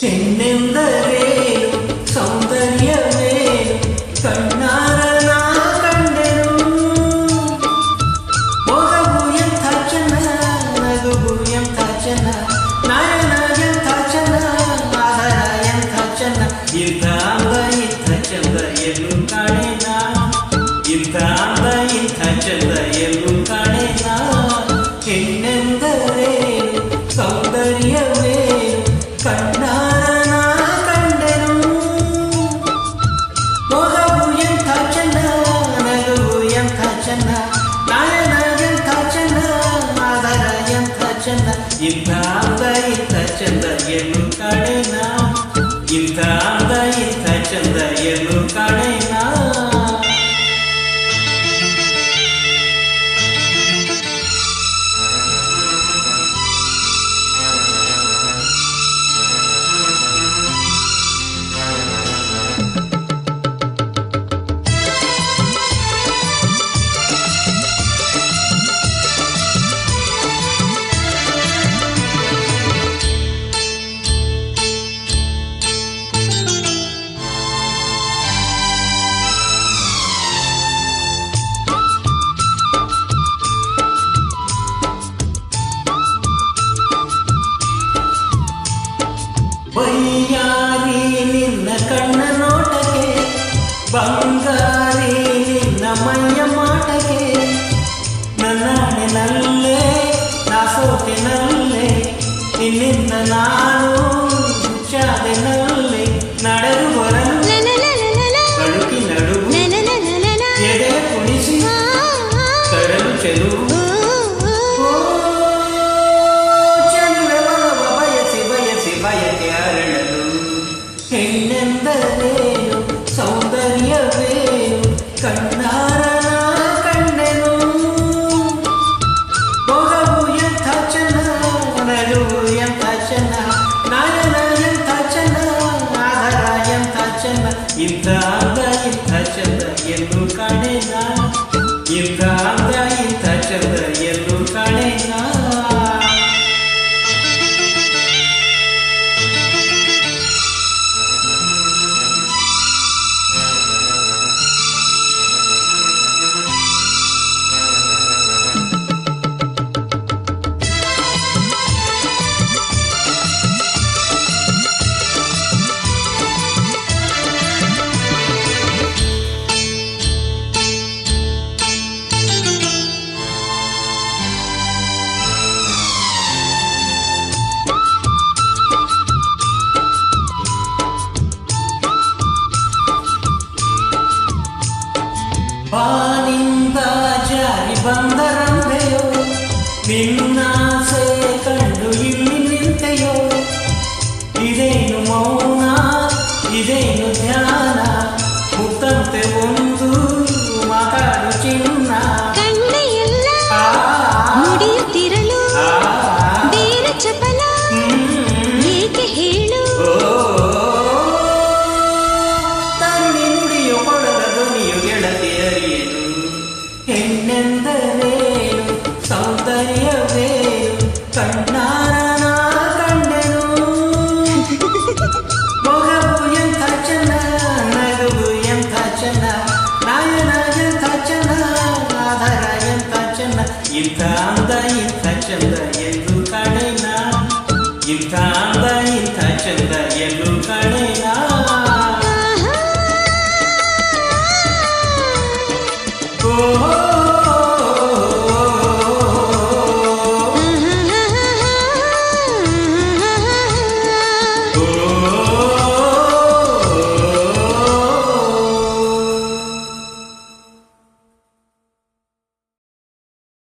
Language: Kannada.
ಹೆಣ್ಣೆಂದರೇನು ಸೌಂದರ್ಯವೇನು ಕಣ್ಣಾರನ ಕಂಡೆನು ಮೊಗವು ಎಂಥ ಚೆನ್ನ ನಗುವು ಎಂಥ ಚೆನ್ನ ನಯನ ಎಂಥ ಚೆನ್ನ ಆಹಾರ ಎಂಥ ಚೆನ್ನ ಇಂಥ ಅಂದ ಇಂಥ ಚಂದ ಎಲ್ಲೂ ಕಾಣೆನ ಇಂಥ ಅಂದ ಇಂಥ ಚಂದ ಎಲ್ಲೂ ಕಾಣೆನ ಹೆಣ್ಣೆಂದರೇನು ಸೌಂದರ್ಯವೇನು ಕಣ್ಣಾರನ ಕಂಡೆನು ಮೊಗವು ಎಂಥ ಚೆನ್ನ ನಗುವು ಎಂಥ ಚೆನ್ನ ನಯನ ಎಂಥ ಚೆನ್ನ ಆದರ ಎಂಥ ಚೆನ್ನ ಇಂಥ ಅಂದ ಇಂಥ ಚಂದ ಎಲ್ಲೂ ಕಾಣೆನ ಇಂಥ ಅಂದ ಇಂಥ ಚಂದ ಎಲ್ಲೂ ಕಾಣೆನ ಬಯ್ಯಾರಿ ನಿನ್ನ ಕಣ್ಣ ನೋಟಕ್ಕೆ ಬಂಗಾರಿ ನಿನ್ನ ಮೈಯ ಮಾಟಕ್ಕೆ ನನ್ನಾಣೆನಲ್ಲೇ ನಾ ಸೋತೆನಲ್ಲೇ ನಿನ್ನಿಂದ ನಾನು